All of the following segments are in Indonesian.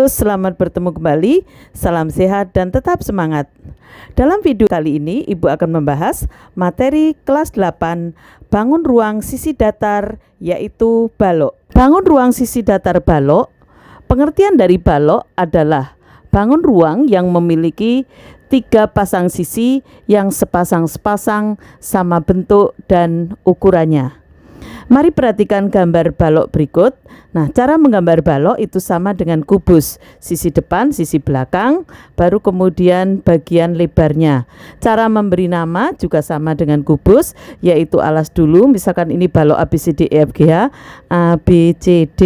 selamat bertemu kembali. Salam sehat dan tetap semangat. Dalam video kali ini, Ibu akan membahas materi kelas 8, bangun ruang sisi datar, yaitu balok. Bangun ruang sisi datar balok, pengertian dari balok adalah bangun ruang yang memiliki 3 pasang sisi yang sepasang-sepasang sama bentuk dan ukurannya. Mari perhatikan gambar balok berikut. Nah, cara menggambar balok itu sama dengan kubus, sisi depan, sisi belakang, baru kemudian bagian lebarnya. Cara memberi nama juga sama dengan kubus, yaitu alas dulu. Misalkan ini balok ABCDEFGH, ABCDEFGH.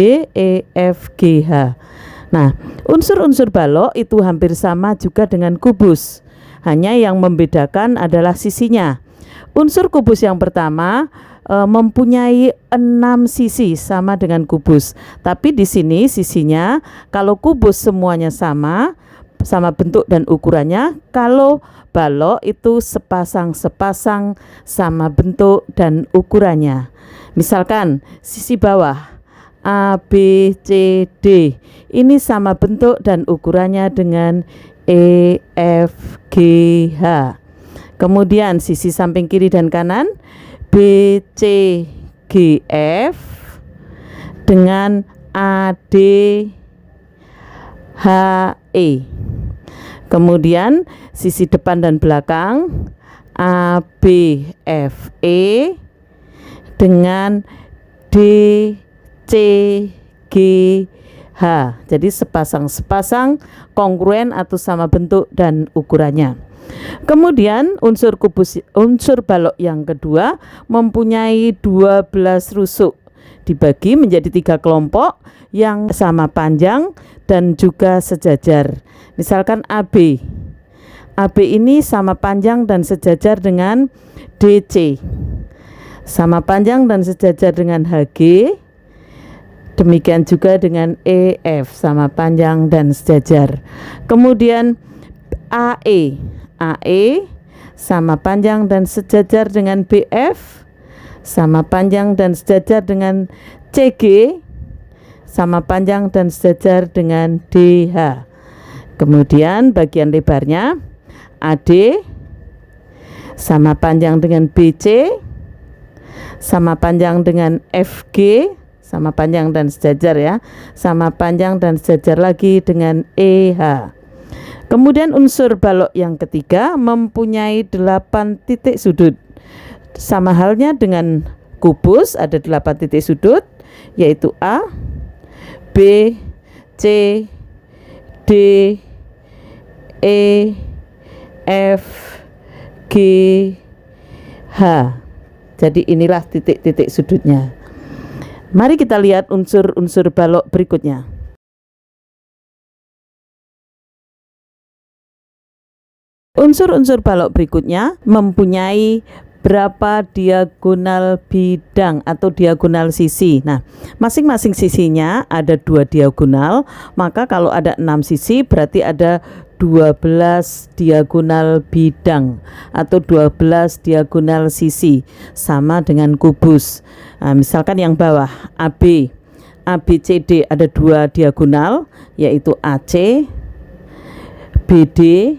Nah, unsur-unsur balok itu hampir sama juga dengan kubus, hanya yang membedakan adalah sisinya. Unsur kubus yang pertama mempunyai 6 sisi sama dengan kubus, tapi di sini sisinya kalau kubus semuanya sama bentuk dan ukurannya, kalau balok itu sepasang-sepasang sama bentuk dan ukurannya. Misalkan sisi bawah A, B, C, D ini sama bentuk dan ukurannya dengan E, F, G, H. Kemudian sisi samping kiri dan kanan B, C, G, F dengan A, D, H, E. Kemudian sisi depan dan belakang A, B, F, E dengan D, C, G, H. Jadi sepasang-sepasang kongruen atau sama bentuk dan ukurannya. Kemudian unsur balok yang kedua mempunyai 12 rusuk, dibagi menjadi 3 kelompok yang sama panjang dan juga sejajar. Misalkan AB ini sama panjang dan sejajar dengan DC, sama panjang dan sejajar dengan HG. Demikian juga dengan EF, sama panjang dan sejajar. Kemudian AE sama panjang dan sejajar dengan BF, sama panjang dan sejajar dengan CG, sama panjang dan sejajar dengan DH. Kemudian bagian lebarnya AD sama panjang dengan BC, sama panjang dengan FG, sama panjang dan sejajar ya, sama panjang dan sejajar lagi dengan EH. Kemudian unsur balok yang ketiga mempunyai 8 titik sudut. Sama halnya dengan kubus, ada 8 titik sudut, yaitu A, B, C, D, E, F, G, H. Jadi inilah titik-titik sudutnya. Mari kita lihat unsur-unsur balok berikutnya. Unsur-unsur balok berikutnya mempunyai berapa diagonal bidang atau diagonal sisi. Nah, masing-masing sisinya ada 2 diagonal, maka kalau ada 6 sisi berarti ada 12 diagonal bidang atau 12 diagonal sisi, sama dengan kubus. Nah, misalkan yang bawah AB, ABCD ada 2 diagonal, yaitu AC, BD.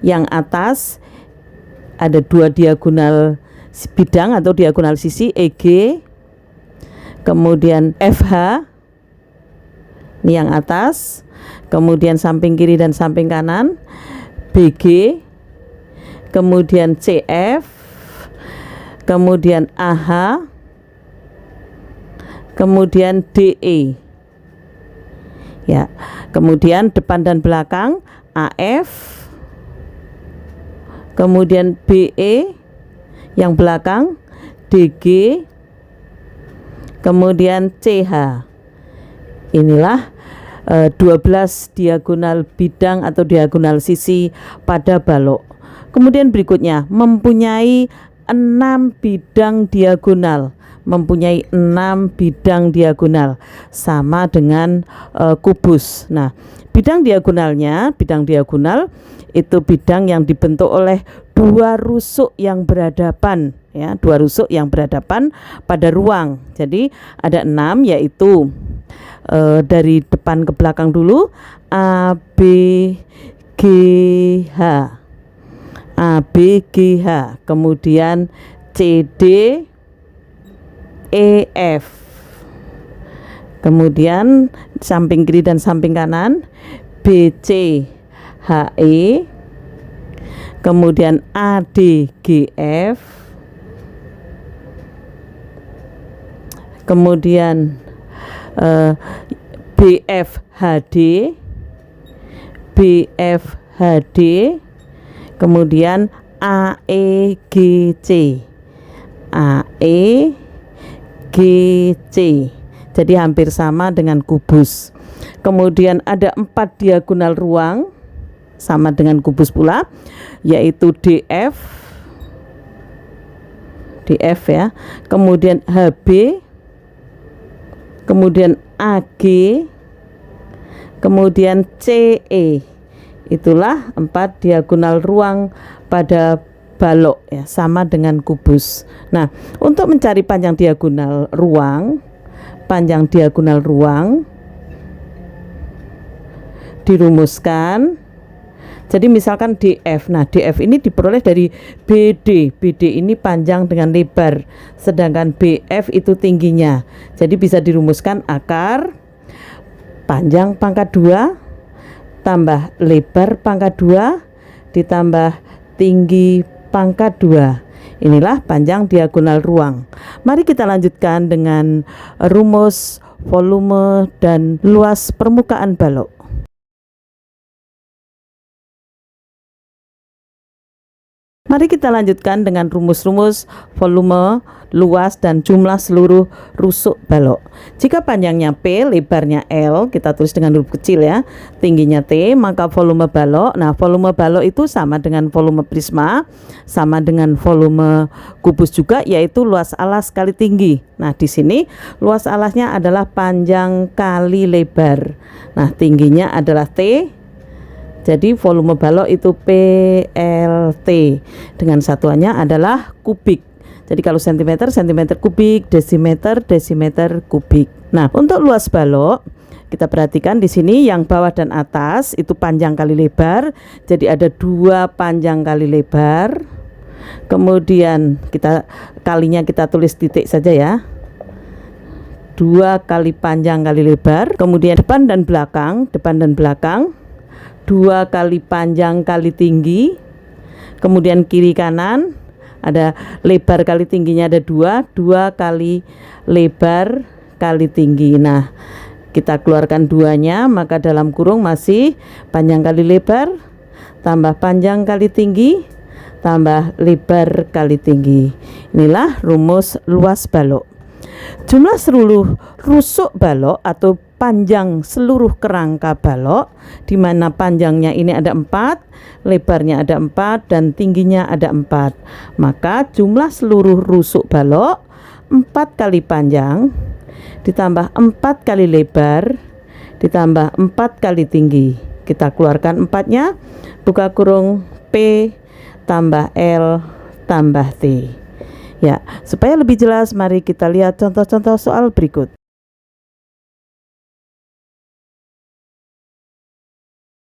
Yang atas ada 2 diagonal bidang atau diagonal sisi, EG. Kemudian FH, ini yang atas. Kemudian samping kiri dan samping kanan BG. Kemudian CF. Kemudian AH. Kemudian DE. Ya. Kemudian depan dan belakang AF. Kemudian BE yang belakang DG, kemudian CH. Inilah 12 diagonal bidang atau diagonal sisi pada balok. Kemudian berikutnya mempunyai 6 bidang diagonal, sama dengan kubus. Nah, bidang diagonal itu bidang yang dibentuk oleh 2 rusuk yang berhadapan, ya, 2 rusuk yang berhadapan pada ruang. Jadi ada 6, yaitu Dari depan ke belakang dulu. A B G H, A B G H, kemudian C D E F, kemudian samping kiri dan samping kanan B C H E, kemudian A D G F, kemudian B F H D, B F H D, kemudian A E G C, A E G C. Jadi hampir sama dengan kubus. Kemudian ada 4 diagonal ruang sama dengan kubus pula, yaitu DF, DF ya, kemudian HB, kemudian AG, kemudian CE. Itulah 4 diagonal ruang pada balok ya, sama dengan kubus. Nah, untuk mencari panjang diagonal ruang, dirumuskan. Jadi misalkan DF, nah DF ini diperoleh dari BD, BD ini panjang dengan lebar, sedangkan BF itu tingginya. Jadi bisa dirumuskan akar panjang pangkat 2 tambah lebar pangkat 2 ditambah tinggi pangkat 2. Inilah panjang diagonal ruang. Mari kita lanjutkan dengan rumus volume dan luas permukaan balok. Mari kita lanjutkan dengan rumus-rumus volume, luas, dan jumlah seluruh rusuk balok. Jika panjangnya P, lebarnya L, kita tulis dengan huruf kecil ya, tingginya T, maka volume balok, nah volume balok itu sama dengan volume prisma, sama dengan volume kubus juga, yaitu luas alas kali tinggi. Nah di sini luas alasnya adalah panjang kali lebar. Nah tingginya adalah T. Jadi volume balok itu PLT, dengan satuannya adalah kubik. Jadi kalau sentimeter, sentimeter kubik, desimeter, desimeter kubik. Nah, untuk luas balok kita perhatikan di sini yang bawah dan atas itu panjang kali lebar. Jadi ada 2 panjang kali lebar. Kemudian kalinya kita tulis titik saja ya. 2 kali panjang kali lebar. Kemudian depan dan belakang, 2 kali panjang kali tinggi, kemudian kiri kanan ada lebar kali tingginya ada 2 kali lebar kali tinggi. Nah kita keluarkan 2-nya, maka dalam kurung masih panjang kali lebar tambah panjang kali tinggi tambah lebar kali tinggi. Inilah rumus luas balok. Jumlah seluruh rusuk balok atau panjang seluruh kerangka balok, di mana panjangnya ini ada 4, lebarnya ada 4, dan tingginya ada 4. Maka jumlah seluruh rusuk balok 4 kali panjang ditambah 4 kali lebar ditambah 4 kali tinggi. Kita keluarkan 4-nya, buka kurung P tambah L tambah T. Ya, supaya lebih jelas mari kita lihat contoh-contoh soal berikut.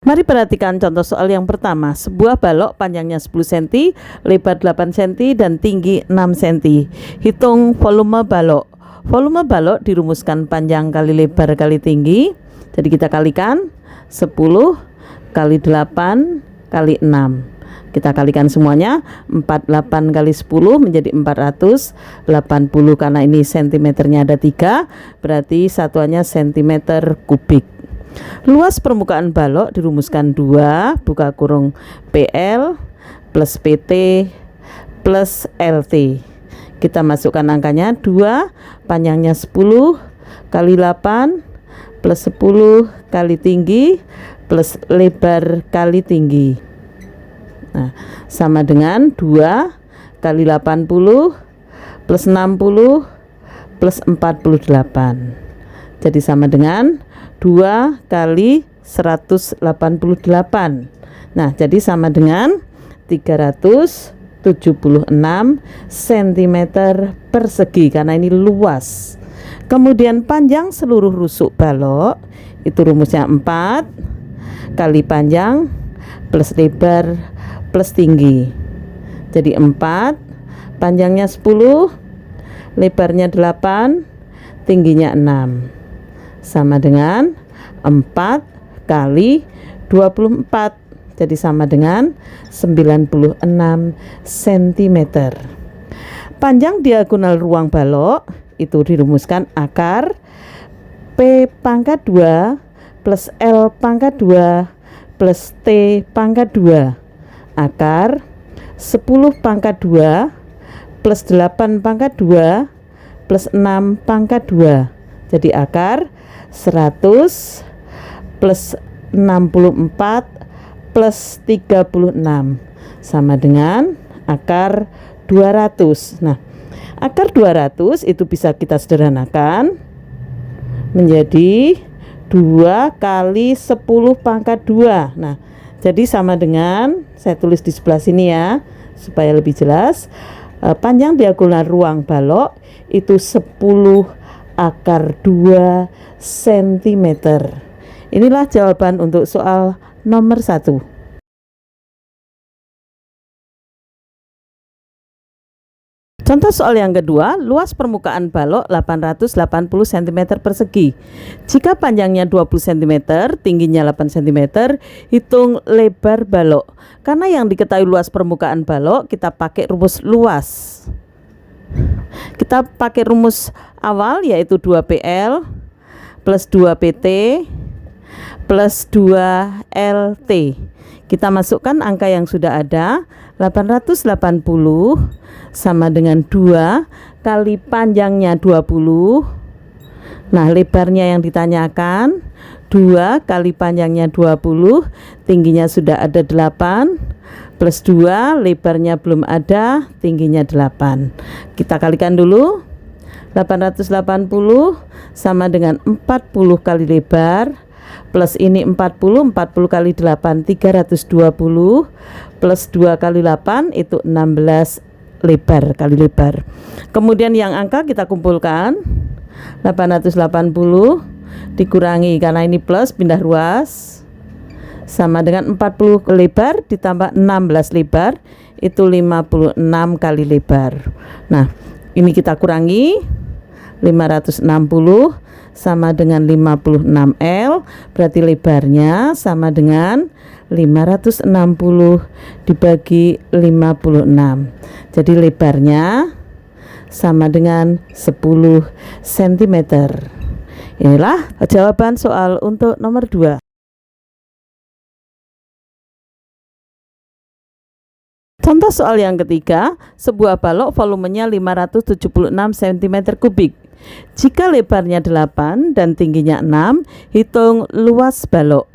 Mari perhatikan contoh soal yang pertama. Sebuah balok panjangnya 10 cm, lebar 8 cm, dan tinggi 6 cm. Hitung volume balok. Volume balok dirumuskan panjang kali lebar kali tinggi. Jadi kita kalikan 10 kali 8 kali 6. Kita kalikan semuanya, 48 kali 10 menjadi 480, karena ini sentimeternya ada 3, berarti satuannya sentimeter kubik. Luas permukaan balok dirumuskan 2, buka kurung PL plus PT plus LT. Kita masukkan angkanya 2, panjangnya 10 kali 8 plus 10 kali tinggi plus lebar kali tinggi. Nah, sama dengan 2 kali 80 plus 60 plus 48. Jadi sama dengan 2 kali 188. Nah, jadi sama dengan 376 cm persegi, karena ini luas. Kemudian panjang seluruh rusuk balok itu rumusnya 4 kali panjang plus lebar plus tinggi. Jadi 4, panjangnya 10, lebarnya 8, tingginya 6, sama dengan 4 kali 24, jadi sama dengan 96 cm. Panjang diagonal ruang balok itu dirumuskan akar P pangkat 2 plus L pangkat 2 plus T pangkat 2 akar 10 pangkat 2 plus 8 pangkat 2 plus 6 pangkat 2. Jadi akar 100 plus 64 plus 36 sama dengan akar 200. Nah, akar 200 itu bisa kita sederhanakan menjadi 2 kali 10 pangkat 2. Nah, jadi sama dengan, saya tulis di sebelah sini ya supaya lebih jelas, panjang diagonal ruang balok itu 10 akar 2 cm. Inilah jawaban untuk soal nomor 1. Contoh soal yang kedua, luas permukaan balok 880 cm persegi. Jika panjangnya 20 cm, tingginya 8 cm, hitung lebar balok. Karena yang diketahui luas permukaan balok, kita pakai rumus luas. Kita pakai rumus awal yaitu 2PL plus 2PT plus 2LT. Kita masukkan angka yang sudah ada, 880 sama dengan 2 kali panjangnya 20. Nah, lebarnya yang ditanyakan 2 kali panjangnya 20, tingginya sudah ada 8, plus 2, lebarnya belum ada, tingginya 8. Kita kalikan dulu. 880 sama dengan 40 kali lebar, plus ini 40 kali 8 320, plus 2 kali 8 itu 16 lebar kali lebar. Kemudian yang angka kita kumpulkan, 880 dikurangi karena ini plus pindah ruas sama dengan 40 lebar ditambah 16 lebar itu 56 kali lebar. Nah, ini kita kurangi, 560 sama dengan 56L, berarti lebarnya sama dengan 560 dibagi 56. Jadi lebarnya sama dengan 10 cm. Inilah jawaban soal untuk nomor 2. Contoh soal yang ketiga, sebuah balok volumenya 576 cm3. Jika lebarnya 8 dan tingginya 6, hitung luas balok.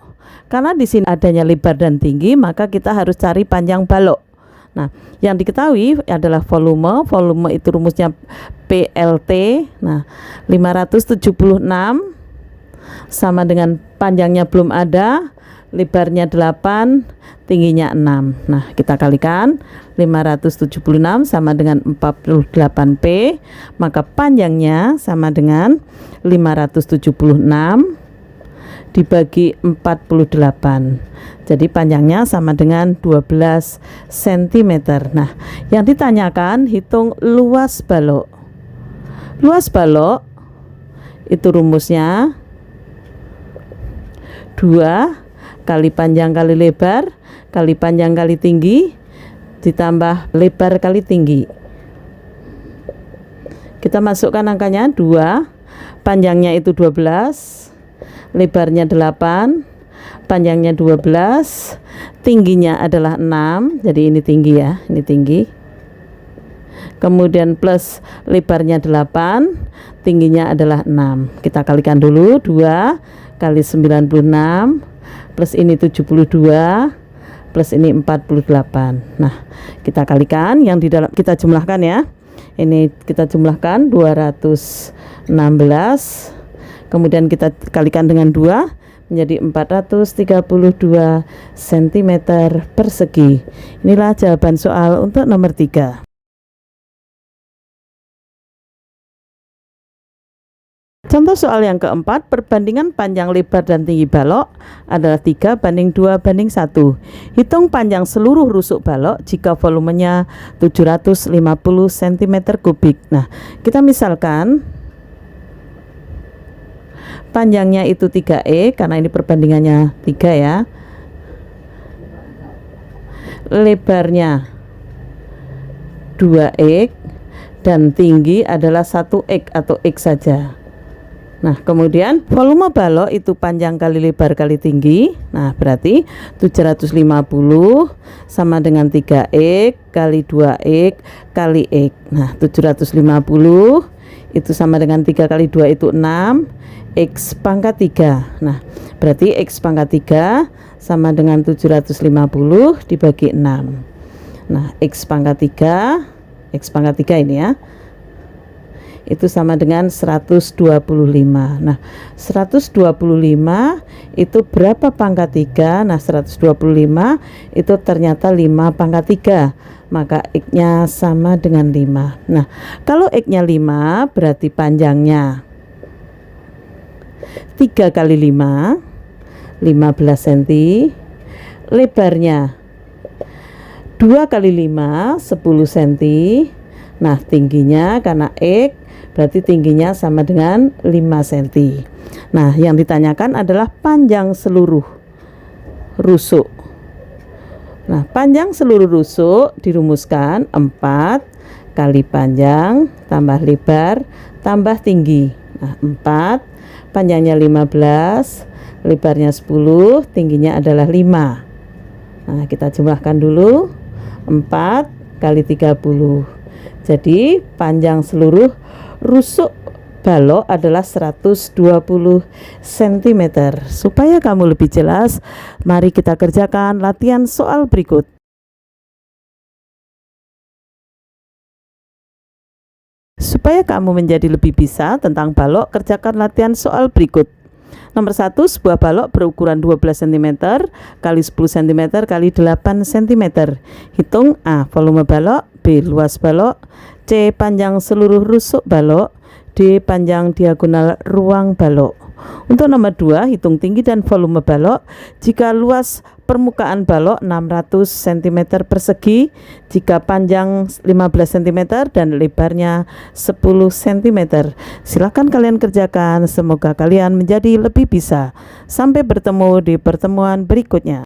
Karena di sini adanya lebar dan tinggi, maka kita harus cari panjang balok. Nah, yang diketahui adalah volume. Volume itu rumusnya PLT. Nah, 576 sama dengan panjangnya belum ada, lebarnya 8, tingginya 6. Nah, kita kalikan 576 sama dengan 48P, maka panjangnya sama dengan 576 dibagi 48. Jadi panjangnya sama dengan 12 cm. Nah, yang ditanyakan hitung luas balok. Luas balok itu rumusnya 2 kali panjang kali lebar kali panjang kali tinggi ditambah lebar kali tinggi. Kita masukkan angkanya 2, panjangnya itu 12, lebarnya 8, panjangnya 12, tingginya adalah 6, jadi ini tinggi ya, ini tinggi. Kemudian plus lebarnya 8, tingginya adalah 6. Kita kalikan dulu, 2 kali 96 plus ini 72 plus ini 48. Nah, kita kalikan, yang di dalam kita jumlahkan ya. Ini kita jumlahkan 216, kemudian kita kalikan dengan 2 menjadi 432 cm persegi. Inilah jawaban soal untuk nomor 3. Contoh soal yang keempat, perbandingan panjang, lebar, dan tinggi balok adalah 3:2:1. Hitung panjang seluruh rusuk balok jika volumenya 750 cm3. Nah, kita misalkan panjangnya itu 3E, karena ini perbandingannya 3 ya. Lebarnya 2X dan tinggi adalah 1X atau X saja. Nah, kemudian volume balok itu panjang kali lebar kali tinggi. Nah, berarti 750 sama dengan 3X kali 2X kali X. Nah, 750 itu sama dengan 3 kali 2 itu 6, X pangkat 3. Nah, berarti X pangkat 3 sama dengan 750 dibagi 6. Nah, X pangkat 3 ini ya, itu sama dengan 125. Nah, 125 itu berapa pangkat 3? Nah, 125 itu ternyata 5 pangkat 3. Maka X-nya sama dengan 5. Nah, kalau X-nya 5 berarti panjangnya 3 kali 5, 15 cm. Lebarnya 2 kali 5, 10 cm. Nah, tingginya karena X berarti tingginya sama dengan 5 cm. Nah, yang ditanyakan adalah panjang seluruh rusuk. Nah, panjang seluruh rusuk dirumuskan 4 kali panjang tambah lebar tambah tinggi. Nah, 4, panjangnya 15, lebarnya 10, tingginya adalah 5. Nah, kita jumlahkan dulu. 4 kali 30. Jadi panjang seluruh rusuk balok adalah 120 cm. Supaya kamu lebih jelas, mari kita kerjakan latihan soal berikut. Supaya kamu menjadi lebih bisa tentang balok, kerjakan latihan soal berikut. Nomor 1, sebuah balok berukuran 12 cm kali 10 cm kali 8 cm. Hitung A, volume balok, B, luas balok, C, panjang seluruh rusuk balok, D, panjang diagonal ruang balok. Untuk nomor 2, hitung tinggi dan volume balok jika luas permukaan balok 600 cm persegi, jika panjang 15 cm dan lebarnya 10 cm. Silakan kalian kerjakan, semoga kalian menjadi lebih bisa. Sampai bertemu di pertemuan berikutnya.